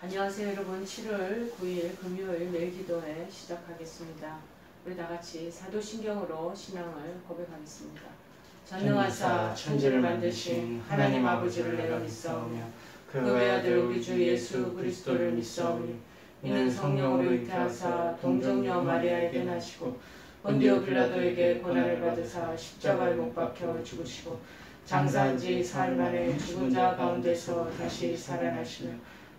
안녕하세요 여러분. 7월 9일 금요일 매일기도회 시작하겠습니다. 우리 다같이 사도신경으로 신앙을 고백하겠습니다. 전능하사 천지를 만드신 하나님 아버지를 내가 믿사오며 그 외아들 우리 주 예수 그리스도를 믿사오니 이는 성령으로 잉태하사 동정녀 마리아에게 나시고 본디오 빌라도에게 고난을 받으사 십자가에 못 박혀 죽으시고 장사한 지 사흘 만에 죽은 자 가운데서 다시 살아나시며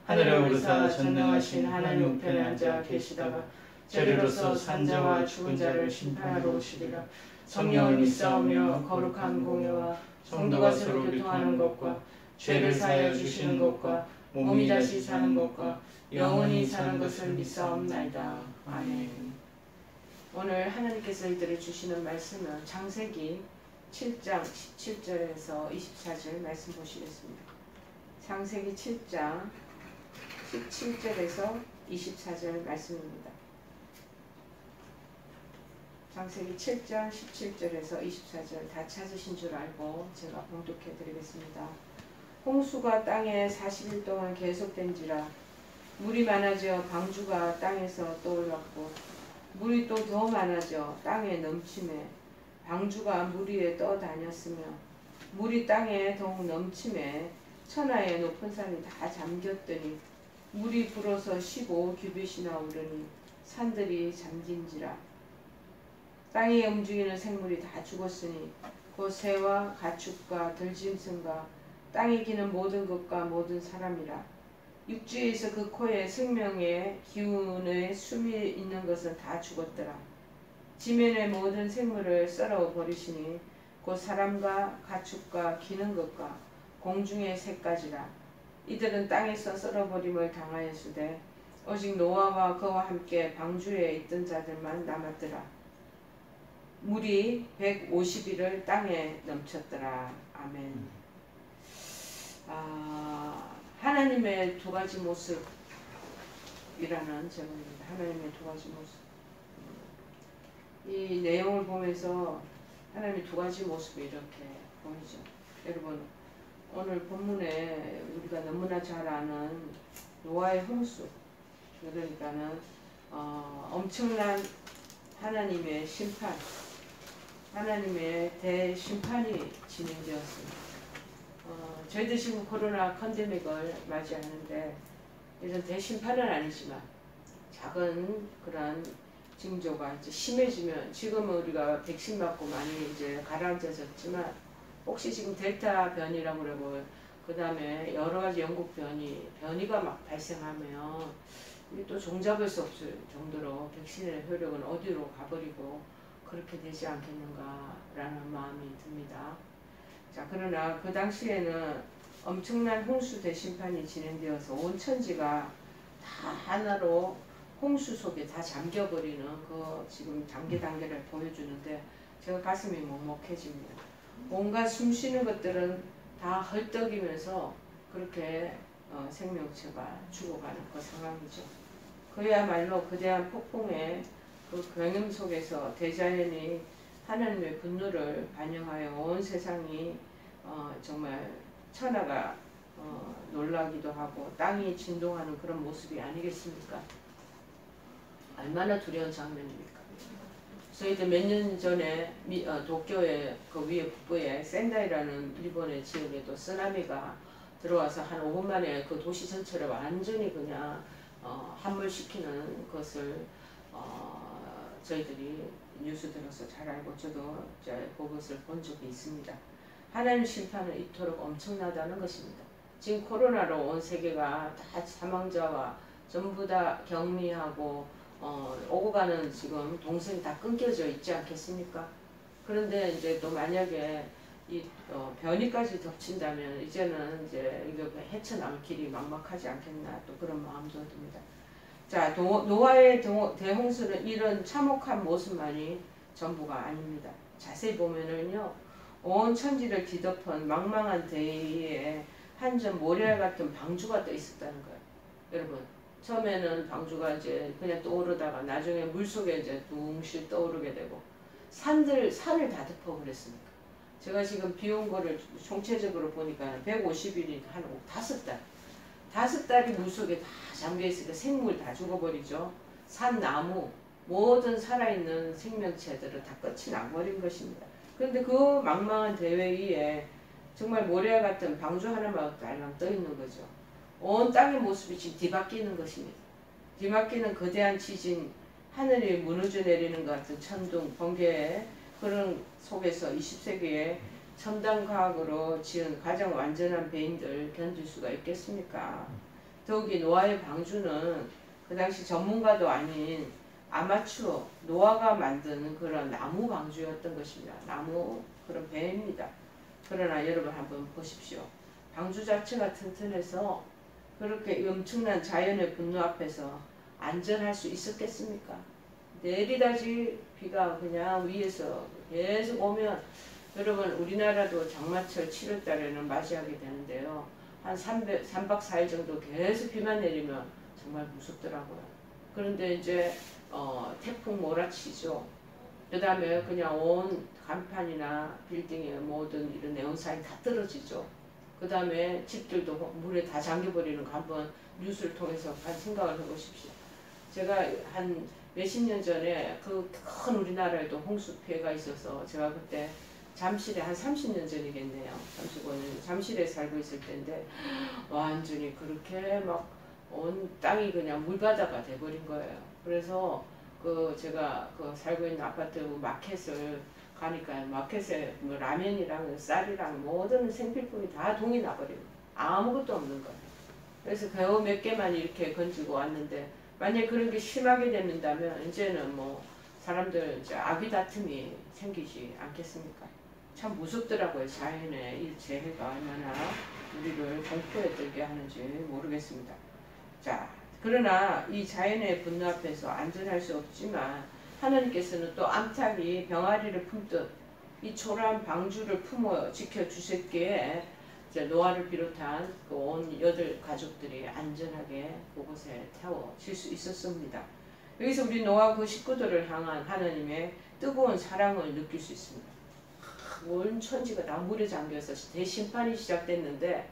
하늘에 오르사 전능하신 하나님 우편에 앉아 계시다가 저리로서 산자와 죽은 자를 심판하러 오시리라. 성령을 믿사오며 거룩한 공예와 성도가 서로 교통하는 것과 죄를 사하여 주시는 것과 몸이 다시 사는 것과 영원히 사는 것을 믿사옵나이다. 아멘. 오늘 하나님께서 이들을 주시는 말씀은 창세기 7장 17절에서 24절 말씀 보시겠습니다. 창세기 7장 17절에서 24절 말씀입니다. 창세기 7장 17절에서 24절 다 찾으신 줄 알고 제가 봉독해 드리겠습니다. 홍수가 땅에 40일 동안 계속된지라 물이 많아져 방주가 땅에서 떠올랐고 물이 또 더 많아져 땅에 넘침에 방주가 물 위에 떠다녔으며 물이 땅에 더욱 넘침에 천하의 높은 산이 다 잠겼더니 물이 불어서 15규빗이나 오르니 산들이 잠긴지라. 땅에 움직이는 생물이 다 죽었으니 곧 새와 가축과 들짐승과 땅에 기는 모든 것과 모든 사람이라. 육지에서 그 코에 생명의 기운의 숨이 있는 것은 다 죽었더라. 지면의 모든 생물을 썰어 버리시니 곧 사람과 가축과 기는 것과 공중의 새까지라. 이들은 땅에서 썰어버림을 당하였으되 오직 노아와 그와 함께 방주에 있던 자들만 남았더라. 물이 150일을 땅에 넘쳤더라. 아멘. 하나님의 두 가지 모습이라는 제목입니다. 하나님의 두 가지 모습. 이 내용을 보면서 하나님의 두 가지 모습이 이렇게 보이죠. 여러분, 오늘 본문에 우리가 너무나 잘 아는 노아의 홍수, 그러니까는 엄청난 하나님의 심판, 하나님의 대심판이 진행되었습니다. 저희들 지금 코로나 팬데믹을 맞이하는데 이런 대심판은 아니지만 작은 그런 징조가 이제 심해지면, 지금은 우리가 백신 맞고 많이 이제 가라앉아졌지만 혹시 지금 델타 변이라고 그러고 그 다음에 여러 가지 영국 변이가 막 발생하면 이게 또 종잡을 수 없을 정도로 백신의 효력은 어디로 가버리고 그렇게 되지 않겠는가라는 마음이 듭니다. 자, 그러나 그 당시에는 엄청난 홍수 대심판이 진행되어서 온 천지가 다 하나로 홍수 속에 다 잠겨버리는 그 지금 단계 단계를 보여주는데 제가 가슴이 먹먹해집니다. 온갖 숨쉬는 것들은 다 헐떡이면서 그렇게 생명체가 죽어가는 그 상황이죠. 그야말로 거대한 폭풍의 그 경험 속에서 대자연이 하나님의 분노를 반영하여 온 세상이 정말 천하가 놀라기도 하고 땅이 진동하는 그런 모습이 아니겠습니까? 얼마나 두려운 장면입니까? 저희들 몇 년 전에 도쿄의 그 위에 북부에 센다이라는 일본의 지역에도 쓰나미가 들어와서 한 5분 만에 그 도시 전체를 완전히 그냥 함몰시키는 것을 저희들이 뉴스 들어서 잘 알고 저도 그것을 본 적이 있습니다. 하나님 심판은 이토록 엄청나다는 것입니다. 지금 코로나로 온 세계가 다 사망자와 전부 다 격리하고 오고 가는 지금 동선이 다 끊겨져 있지 않겠습니까? 그런데 이제 또 만약에 이 변이까지 덮친다면 이제는 이제 이거 헤쳐나올 길이 막막하지 않겠나, 또 그런 마음도 듭니다. 자, 노아의 대홍수는 이런 참혹한 모습만이 전부가 아닙니다. 자세히 보면은요, 온 천지를 뒤덮은 망망한 대위에 한 점 모래알 같은 방주가 떠 있었다는 거예요. 여러분, 처음에는 방주가 이제 그냥 떠오르다가 나중에 물속에 이제 둥실 떠오르게 되고 산을 다 덮어버렸습니다. 제가 지금 비 온 거를 총체적으로 보니까 150일이 한 5달 5달이 물속에 다 잠겨있으니까 생물 다 죽어버리죠. 산, 나무, 모든 살아있는 생명체들을 다 끝이 나버린 것입니다. 그런데 그 망망한 대회 위에 정말 모래와 같은 방주 하나만 달랑 떠 있는 거죠. 온 땅의 모습이 지금 뒤바뀌는 것입니다. 뒤바뀌는 거대한 지진, 하늘이 무너져 내리는 것 같은 천둥, 번개, 그런 속에서 20세기에 첨단 과학으로 지은 가장 완전한 배인들 견딜 수가 있겠습니까? 더욱이 노아의 방주는 그 당시 전문가도 아닌 아마추어 노아가 만드는 그런 나무 방주였던 것입니다. 나무 그런 배입니다. 그러나 여러분 한번 보십시오. 방주 자체가 튼튼해서 그렇게 엄청난 자연의 분노 앞에서 안전할 수 있었겠습니까? 내리다지 비가 그냥 위에서 계속 오면, 여러분 우리나라도 장마철 7월달에는 맞이하게 되는데요. 한 3박 4일 정도 계속 비만 내리면 정말 무섭더라고요. 그런데 이제 태풍 몰아치죠. 그 다음에 그냥 온 간판이나 빌딩의 모든 이런 네온사인 다 떨어지죠. 그 다음에 집들도 물에 다 잠겨버리는 거 한번 뉴스를 통해서 한 생각을 해보십시오. 제가 한 몇십 년 전에 그 큰 우리나라에도 홍수 피해가 있어서 제가 그때 잠실에 한 30년 전이겠네요. 35년 잠실에 살고 있을 때인데 완전히 그렇게 막 온 땅이 그냥 물바다가 돼버린 거예요. 그래서 그 제가 그 살고 있는 아파트 마켓을 가니까 마켓에 뭐 라면이랑 쌀이랑 모든 생필품이 다 동이 나버리고 아무것도 없는 거예요. 그래서 겨우 몇 개만 이렇게 건지고 왔는데, 만약 그런 게 심하게 된다면 이제는 뭐 사람들 이제 아귀 다툼이 생기지 않겠습니까? 참 무섭더라고요. 자연의 이 재해가 얼마나 우리를 공포에 들게 하는지 모르겠습니다. 자, 그러나 이 자연의 분노 앞에서 안전할 수 없지만 하나님께서는 또 암탉이 병아리를 품듯 이 초라한 방주를 품어 지켜주셨기에 노아를 비롯한 그 온 8 가족들이 안전하게 그곳에 태워질 수 있었습니다. 여기서 우리 노아 그 식구들을 향한 하나님의 뜨거운 사랑을 느낄 수 있습니다. 온 천지가 다 물에 잠겨서 대심판이 시작됐는데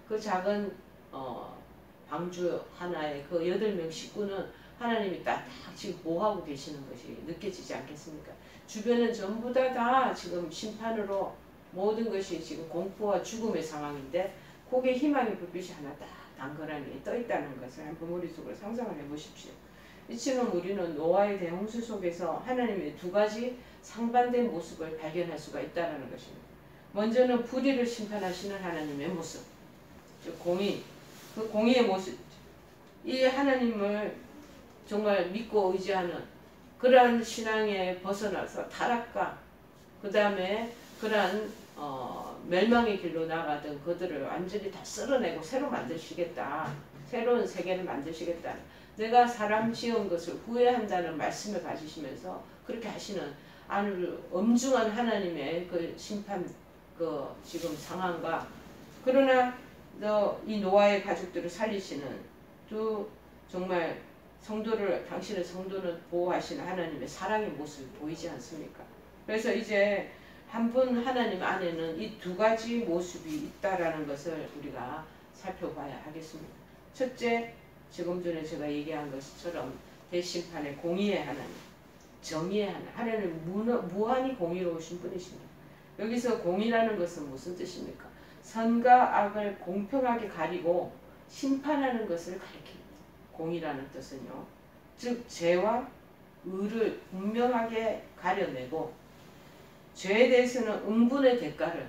그 작은 방주 하나의 그 8명 식구는 하나님이 딱 지금 보호하고 계시는 것이 느껴지지 않겠습니까? 주변은 전부 다 지금 심판으로 모든 것이 지금 공포와 죽음의 상황인데 거기에 희망의 불빛이 하나 딱 단거라니 떠 있다는 것을 한번 머릿속으로 상상을 해보십시오. 이처럼 우리는 노아의 대홍수 속에서 하나님의 2가지 상반된 모습을 발견할 수가 있다는 것입니다. 먼저는 불의를 심판하시는 하나님의 모습, 즉 공의, 그 공의의 모습, 이 하나님을 정말 믿고 의지하는 그러한 신앙에 벗어나서 타락과 그 다음에 그러한 멸망의 길로 나가던 그들을 완전히 다 쓸어내고 새로 만드시겠다. 새로운 세계를 만드시겠다. 내가 사람 지은 것을 후회한다는 말씀을 가지시면서 그렇게 하시는 아주 엄중한 하나님의 그 심판 그 지금 상황과, 그러나 이 노아의 가족들을 살리시는 또 정말 성도를, 당신의 성도는 보호하시는 하나님의 사랑의 모습이 보이지 않습니까? 그래서 이제 한 분 하나님 안에는 이 2가지 모습이 있다라는 것을 우리가 살펴봐야 하겠습니다. 첫째, 지금 전에 제가 얘기한 것처럼 대심판의 공의의 하나님, 정의의 하나님, 하나님은 무한히 공의로우신 분이십니다. 여기서 공의라는 것은 무슨 뜻입니까? 선과 악을 공평하게 가리고 심판하는 것을 가리킵니다. 공의라는 뜻은요, 즉 죄와 의를 분명하게 가려내고 죄에 대해서는 응분의 대가를,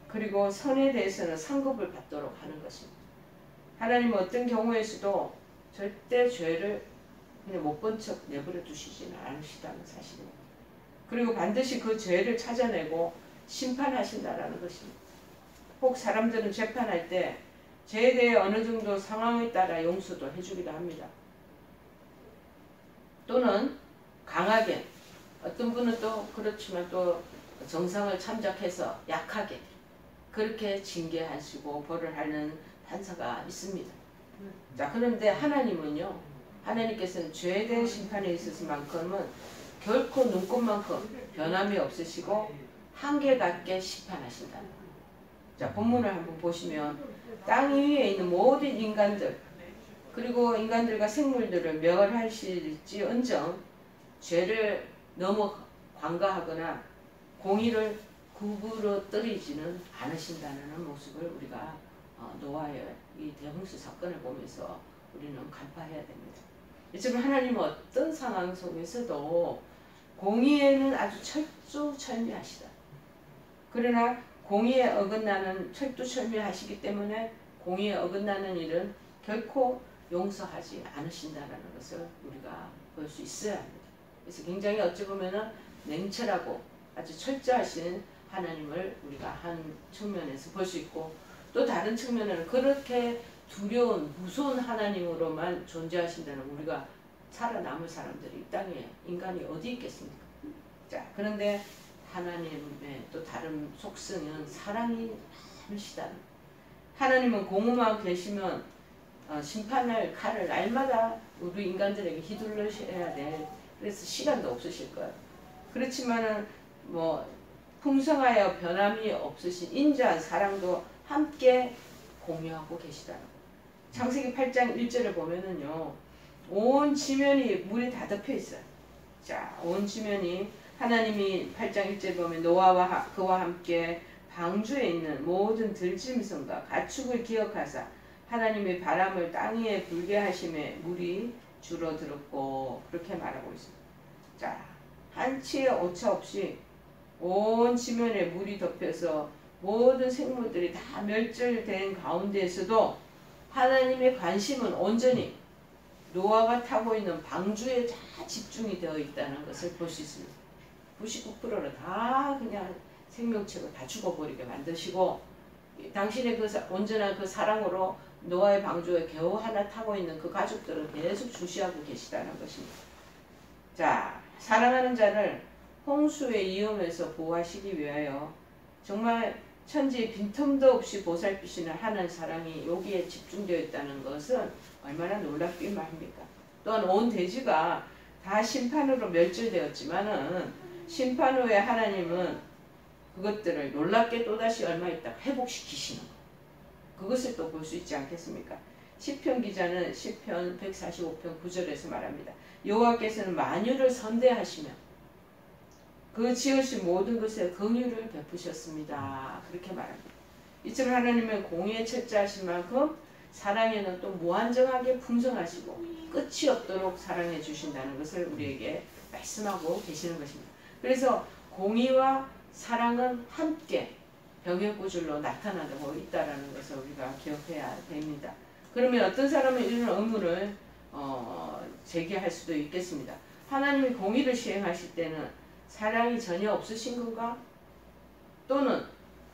그리고 선에 대해서는 상급을 받도록 하는 것입니다. 하나님은 어떤 경우에서도 절대 죄를 그냥 못 본 척 내버려 두시지는 않으시다는 사실입니다. 그리고 반드시 그 죄를 찾아내고 심판하신다라는 것입니다. 혹 사람들은 재판할 때 죄에 대해 어느 정도 상황에 따라 용서도 해주기도 합니다. 또는 강하게, 어떤 분은 또 그렇지만 또 정상을 참작해서 약하게 그렇게 징계하시고 벌을 하는 판사가 있습니다. 자, 그런데 하나님은요, 하나님께서는 죄에 대한 심판에 있어서만큼은 결코 눈꽃만큼 변함이 없으시고 한결같게 심판하신다. 자, 본문을 한번 보시면 땅 위에 있는 모든 인간들 그리고 인간들과 생물들을 멸하실지언정 죄를 너무 관가하거나 공의를 구부러뜨리지는 않으신다는 모습을 우리가 노아의 이 대홍수 사건을 보면서 우리는 간파해야 됩니다. 지금 하나님은 어떤 상황 속에서도 공의에는 아주 철두철미하시다. 그러나 공의에 어긋나는 철두철미하시기 때문에 공의에 어긋나는 일은 결코 용서하지 않으신다는 것을 우리가 볼 수 있어야 합니다. 그래서 굉장히 어찌 보면은 냉철하고 아주 철저하신 하나님을 우리가 한 측면에서 볼 수 있고 또 다른 측면에는 그렇게 두려운 무서운 하나님으로만 존재하신다는 우리가 살아남을 사람들이 이 땅에 인간이 어디 있겠습니까? 자, 그런데 하나님의 또 다른 속성은 사랑이 많으시다는 하나님은 공의만 계시면 심판할 칼을 날마다 우리 인간들에게 휘둘러셔야 돼. 그래서 시간도 없으실 거예요. 그렇지만은 뭐 풍성하여 변함이 없으신 인자한 사랑도 함께 공유하고 계시다는 거. 창세기 8장 1절을 보면은요. 온 지면이 물이 다 덮여 있어요. 자, 온 지면이 하나님이 8장 1절 보면 노아와 그와 함께 방주에 있는 모든 들짐승과 가축을 기억하사 하나님의 바람을 땅 위에 불게 하심에 물이 줄어들었고 그렇게 말하고 있습니다. 자, 한치의 오차 없이 온 지면에 물이 덮여서 모든 생물들이 다 멸절된 가운데에서도 하나님의 관심은 온전히 노아가 타고 있는 방주에 다 집중이 되어 있다는 것을 볼 수 있습니다. 99%를 다 그냥 생명체가 다 죽어버리게 만드시고 당신의 그 온전한 그 사랑으로 노아의 방주에 겨우 하나 타고 있는 그 가족들을 계속 주시하고 계시다는 것입니다. 자, 사랑하는 자를 홍수의 위험에서 보호하시기 위하여 정말 천지의 빈틈도 없이 보살피시는 하나님의 사랑이 여기에 집중되어 있다는 것은 얼마나 놀랍기만 합니까? 또한 온 대지가 다 심판으로 멸절되었지만은 심판 후에 하나님은 그것들을 놀랍게 또다시 얼마 있다 회복시키시는 것. 그것을 또 볼 수 있지 않겠습니까? 시편 기자는 시편 145편 9절에서 말합니다. 여호와께서는 만유를 선대하시며 그 지으신 모든 것에 긍휼을 베푸셨습니다. 그렇게 말합니다. 이처럼 하나님은 공의에 철저하신 만큼 사랑에는 또 무한정하게 풍성하시고 끝이 없도록 사랑해 주신다는 것을 우리에게 말씀하고 계시는 것입니다. 그래서 공의와 사랑은 함께 병역구줄로 나타나고 있다는 것을 우리가 기억해야 됩니다. 그러면 어떤 사람은 이런 의문을 제기할 수도 있겠습니다. 하나님이 공의를 시행하실 때는 사랑이 전혀 없으신 건가? 또는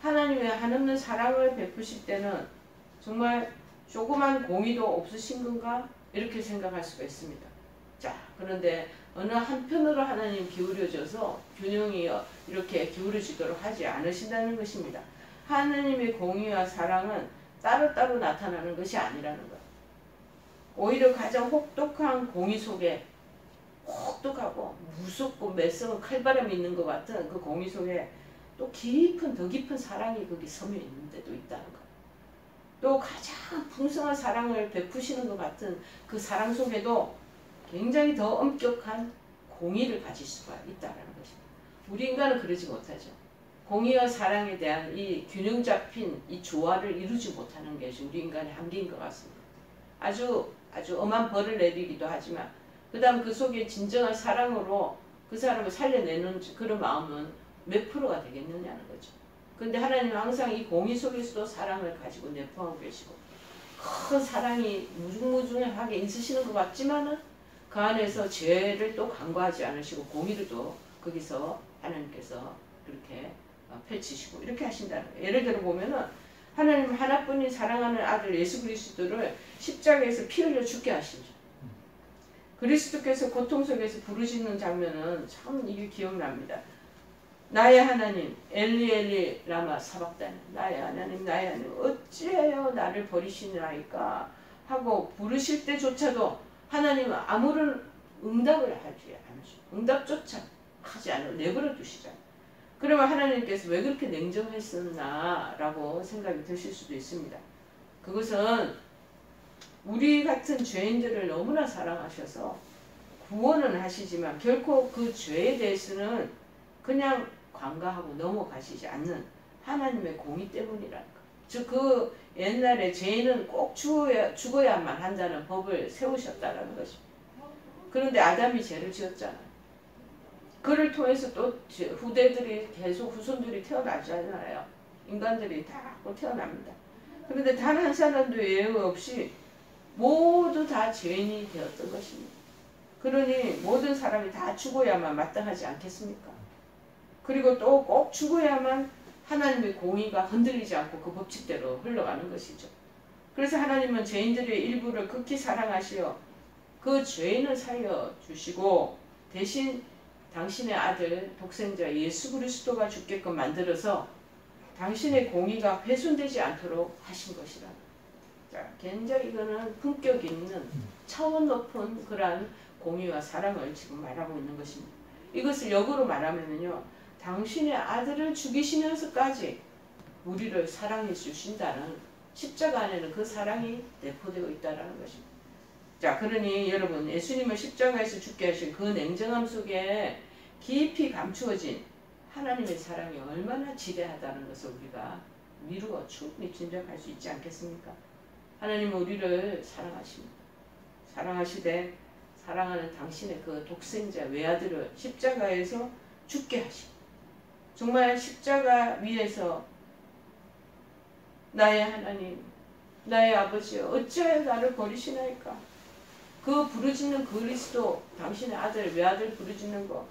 하나님의 한없는 사랑을 베푸실 때는 정말 조그만 공의도 없으신 건가? 이렇게 생각할 수가 있습니다. 자, 그런데 어느 한편으로 하나님 기울여져서 균형이 이렇게 기울어지도록 하지 않으신다는 것입니다. 하나님의 공의와 사랑은 따로따로 나타나는 것이 아니라는 것. 오히려 가장 혹독한 공의 속에 혹독하고 무섭고 매서운 칼바람이 있는 것 같은 그 공의 속에 또 더 깊은 사랑이 거기 섬여 있는 데도 있다는 것. 또 가장 풍성한 사랑을 베푸시는 것 같은 그 사랑 속에도 굉장히 더 엄격한 공의를 가질 수가 있다는 것입니다. 우리 인간은 그러지 못하죠. 공의와 사랑에 대한 이 균형 잡힌 이 조화를 이루지 못하는 것이 우리 인간의 한계인 것 같습니다. 아주 엄한 벌을 내리기도 하지만 그 다음 그 속에 진정한 사랑으로 그 사람을 살려내는 그런 마음은 몇 프로가 되겠느냐는 거죠. 그런데 하나님은 항상 이 공의 속에서도 사랑을 가지고 내포하고 계시고 큰 사랑이 무중무중하게 있으시는 것 같지만은 그 안에서 죄를 또 간과하지 않으시고 공의를 또 거기서 하나님께서 그렇게 펼치시고 이렇게 하신다는 거예요. 예를 들어 보면은 하나님 하나뿐인 사랑하는 아들 예수 그리스도를 십자가에서 피 흘려 죽게 하시죠. 그리스도께서 고통 속에서 부르짖는 장면은 참 이게 기억납니다. 나의 하나님 엘리 엘리 라마 사박다니 나의 하나님 어찌하여 나를 버리시나이까 하고 부르실 때조차도 하나님은 아무런 응답을 하지 않으시고 응답조차 하지 않으고 내버려 두시잖아요. 그러면 하나님께서 왜 그렇게 냉정했었나 라고 생각이 드실 수도 있습니다. 그것은 우리 같은 죄인들을 너무나 사랑하셔서 구원은 하시지만 결코 그 죄에 대해서는 그냥 관가하고 넘어가시지 않는 하나님의 공의 때문이랄까. 즉 그 옛날에 죄인은 꼭 죽어야만 한다는 법을 세우셨다라는 것입니다. 그런데 아담이 죄를 지었잖아요. 그를 통해서 또 후대들이 계속 후손들이 태어나잖아요. 인간들이 다 태어납니다. 그런데 단 한 사람도 예외 없이 모두 다 죄인이 되었던 것입니다. 그러니 모든 사람이 다 죽어야만 마땅하지 않겠습니까? 그리고 또 꼭 죽어야만 하나님의 공의가 흔들리지 않고 그 법칙대로 흘러가는 것이죠. 그래서 하나님은 죄인들의 일부를 극히 사랑하시어 그 죄인을 살려 주시고 대신 당신의 아들 독생자 예수 그리스도가 죽게끔 만들어서 당신의 공의가 훼손되지 않도록 하신 것이라. 자, 굉장히 이거는 품격 있는 차원 높은 그러한 공의와 사랑을 지금 말하고 있는 것입니다. 이것을 역으로 말하면요, 당신의 아들을 죽이시면서까지 우리를 사랑해 주신다는 십자가 안에는 그 사랑이 내포되어 있다는 것입니다. 자, 그러니 여러분, 예수님을 십자가에서 죽게 하신 그 냉정함 속에 깊이 감추어진 하나님의 사랑이 얼마나 지대하다는 것을 우리가 미루어 충분히 짐작할 수 있지 않겠습니까? 하나님은 우리를 사랑하십니다. 사랑하시되 사랑하는 당신의 그 독생자 외아들을 십자가에서 죽게 하시고, 정말 십자가 위에서 나의 하나님, 나의 아버지여 어찌하여 나를 버리시나이까? 그 부르짖는 그리스도, 당신의 아들 외아들 부르짖는 거,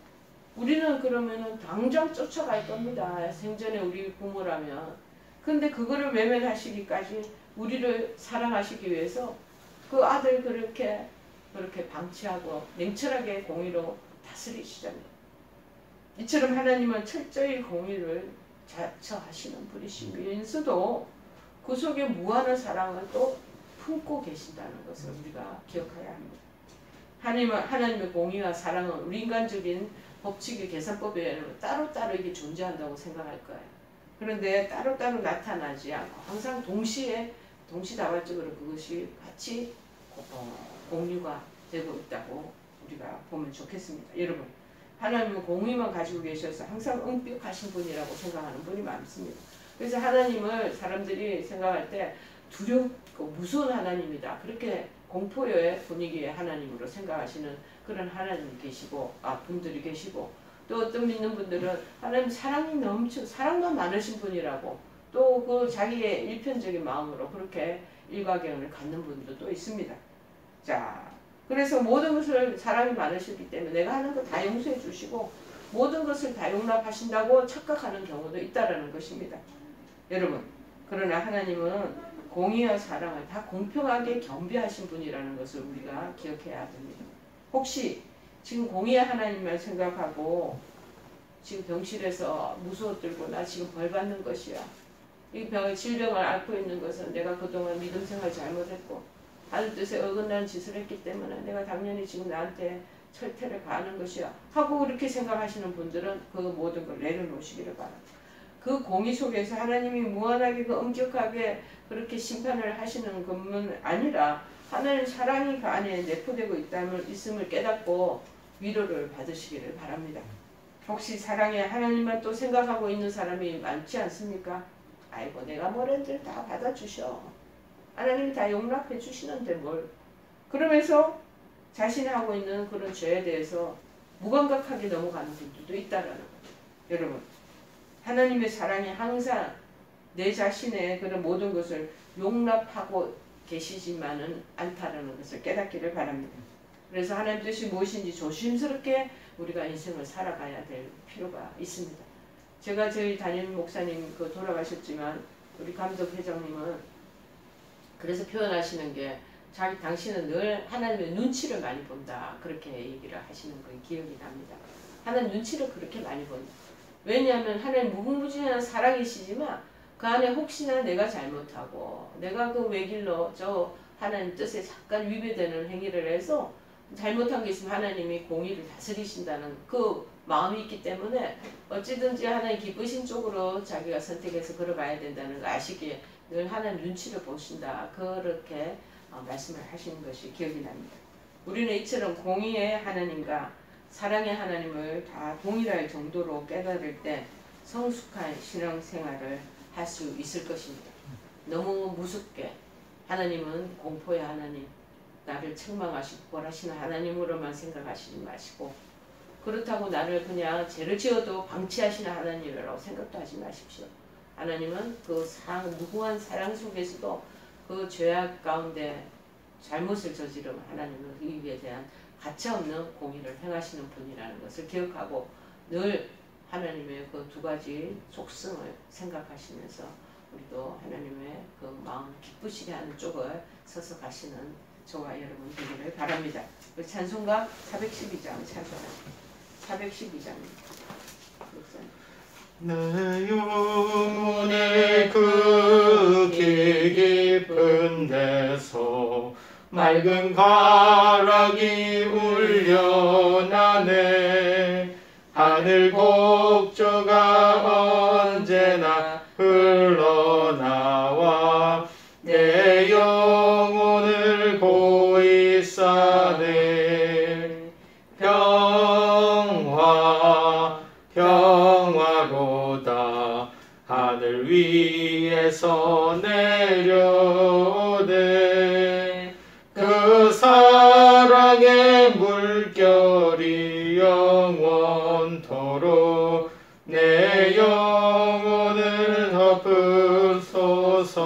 우리는 그러면은 당장 쫓아갈 겁니다. 생전에 우리 부모라면. 근데 그거를 외면하시기까지 우리를 사랑하시기 위해서 그 아들 그렇게 방치하고 냉철하게 공의로 다스리시잖아요. 이처럼 하나님은 철저히 공의를 자처하시는 분이시면서도 그 속에 무한한 사랑을 또 품고 계신다는 것을 우리가 기억해야 합니다. 하나님의 공의와 사랑은 우리 인간적인 법칙의 계산법에 따로따로 이게 존재한다고 생각할 거예요. 그런데 따로따로 나타나지 않고 항상 동시다발적으로 그것이 같이 공유가 되고 있다고 우리가 보면 좋겠습니다. 여러분, 하나님은 공의만 가지고 계셔서 항상 엄격하신 분이라고 생각하는 분이 많습니다. 그래서 하나님을 사람들이 생각할 때 두렵고 무서운 하나님이다, 그렇게 공포의 분위기의 하나님으로 생각하시는 그런 하나님이 계시고 분들이 계시고, 또 어떤 믿는 분들은 하나님 사랑이 사랑만 많으신 분이라고 또 그 자기의 일편적인 마음으로 그렇게 일가견을 갖는 분도 또 있습니다. 자, 그래서 모든 것을 사랑이 많으시기 때문에 내가 하는 거 다 용서해 주시고 모든 것을 다 용납하신다고 착각하는 경우도 있다라는 것입니다. 여러분, 그러나 하나님은 공의와 사랑을 다 공평하게 겸비하신 분이라는 것을 우리가 기억해야 됩니다. 혹시 지금 공의의 하나님만 생각하고 지금 병실에서 무서워 떨고 나 지금 벌 받는 것이야, 이 질병을 앓고 있는 것은 내가 그동안 믿음 생활 잘못했고 하늘 뜻에 어긋난 짓을 했기 때문에 내가 당연히 지금 나한테 철퇴를 가하는 것이야 하고 그렇게 생각하시는 분들은 그 모든 걸 내려놓으시기를 바랍니다. 그 공의 속에서 하나님이 무한하게 그 엄격하게 그렇게 심판을 하시는 것만 아니라 하나님 사랑이 그 안에 내포되고 있음을 깨닫고 위로를 받으시기를 바랍니다. 혹시 사랑에 하나님만 또 생각하고 있는 사람이 많지 않습니까? 아이고, 내가 뭐래들 다 받아주셔, 하나님이 다 용납해 주시는데 뭘. 그러면서 자신이 하고 있는 그런 죄에 대해서 무감각하게 넘어가는 분들도 있다라는 거죠. 여러분, 하나님의 사랑이 항상 내 자신의 그런 모든 것을 용납하고 계시지만은 않다라는 것을 깨닫기를 바랍니다. 그래서 하나님 뜻이 무엇인지 조심스럽게 우리가 인생을 살아가야 될 필요가 있습니다. 제가 저희 담임 목사님 돌아가셨지만 우리 감독 회장님은 그래서 표현하시는 게 당신은 늘 하나님의 눈치를 많이 본다, 그렇게 얘기를 하시는 거 기억이 납니다. 하나님 눈치를 그렇게 많이 본다. 왜냐하면 하나님 무궁무진한 사랑이시지만 그 안에 혹시나 내가 잘못하고 내가 그 외길로 저 하나님 뜻에 잠깐 위배되는 행위를 해서 잘못한 게 있으면 하나님이 공의를 다스리신다는 그 마음이 있기 때문에 어찌든지 하나님 기쁘신 쪽으로 자기가 선택해서 걸어가야 된다는 거 아시기에 늘 하나님 눈치를 보신다. 그렇게 말씀을 하시는 것이 기억이 납니다. 우리는 이처럼 공의의 하나님과 사랑의 하나님을 다 동일할 정도로 깨달을 때 성숙한 신앙생활을 할 수 있을 것입니다. 너무 무섭게 하나님은 공포의 하나님, 나를 책망하시고 벌하시는 하나님으로만 생각하시지 마시고 그렇다고 나를 그냥 죄를 지어도 방치하시는 하나님이라고 생각도 하지 마십시오. 하나님은 그 무궁한 사랑 속에서도 그 죄악 가운데 잘못을 저지르면 하나님은 그 일에 대한 가차없는 공의를 행하시는 분이라는 것을 기억하고 늘 하나님의 그 두 가지 속성을 생각하시면서 우리도 하나님의 그 마음 기쁘시게 하는 쪽을 서서 가시는 저와 여러분 되기를 바랍니다. 찬송가 412장 찬송합니다. 412장입니다. 내 영혼의 그 깊은 데서 맑은 가락이 울려나네. 하늘 곡조가 언제나 흘러나와 내 영혼을 고이 싸네. 평화로다 하늘 위에서 내려오네. 그 사랑의 물결이 영원토록 내 영혼을 덮으소서.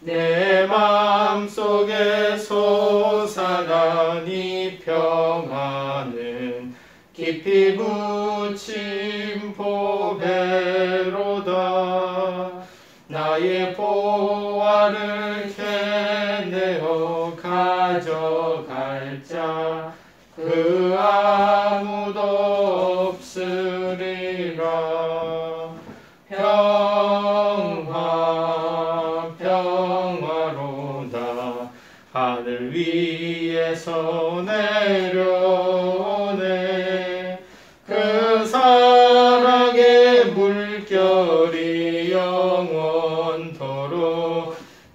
내 마음속에 솟아난 이 평화는 깊이 묻힌 보배로다. 나의 보화를 캐내어 가져갈 자 그 아무도 없으리라. 평화로다 하늘 위에서 내려오네. 그 사랑의 물결이 영원토록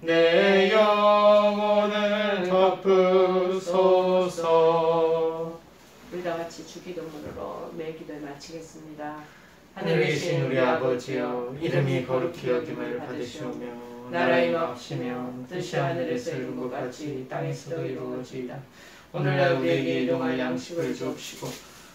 내 영혼을 덮으소서. 우리 다 같이 주기도문으로 매 기도를 마치겠습니다. 하늘에 계신 우리 아버지여, 이름이 거룩히 여김을 받으시오며 나라의 마옵시며 뜻이 하늘에서 이룬 것 같이 땅에서도 이루어지이다. 오늘날 우리에게 일용할 양식을 주옵시고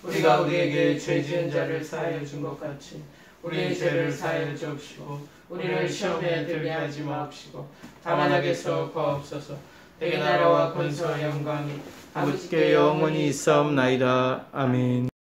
우리가 우리에게 죄 지은 자를 사하여 준 것 같이 우리의 죄를 사하여 주옵시고 우리를 시험에 들게 하지 마옵시고 다만 악에서 구하옵소서. 대개 나라와 권세와 영광이 아버지께 영원히 있사옵나이다. 아멘.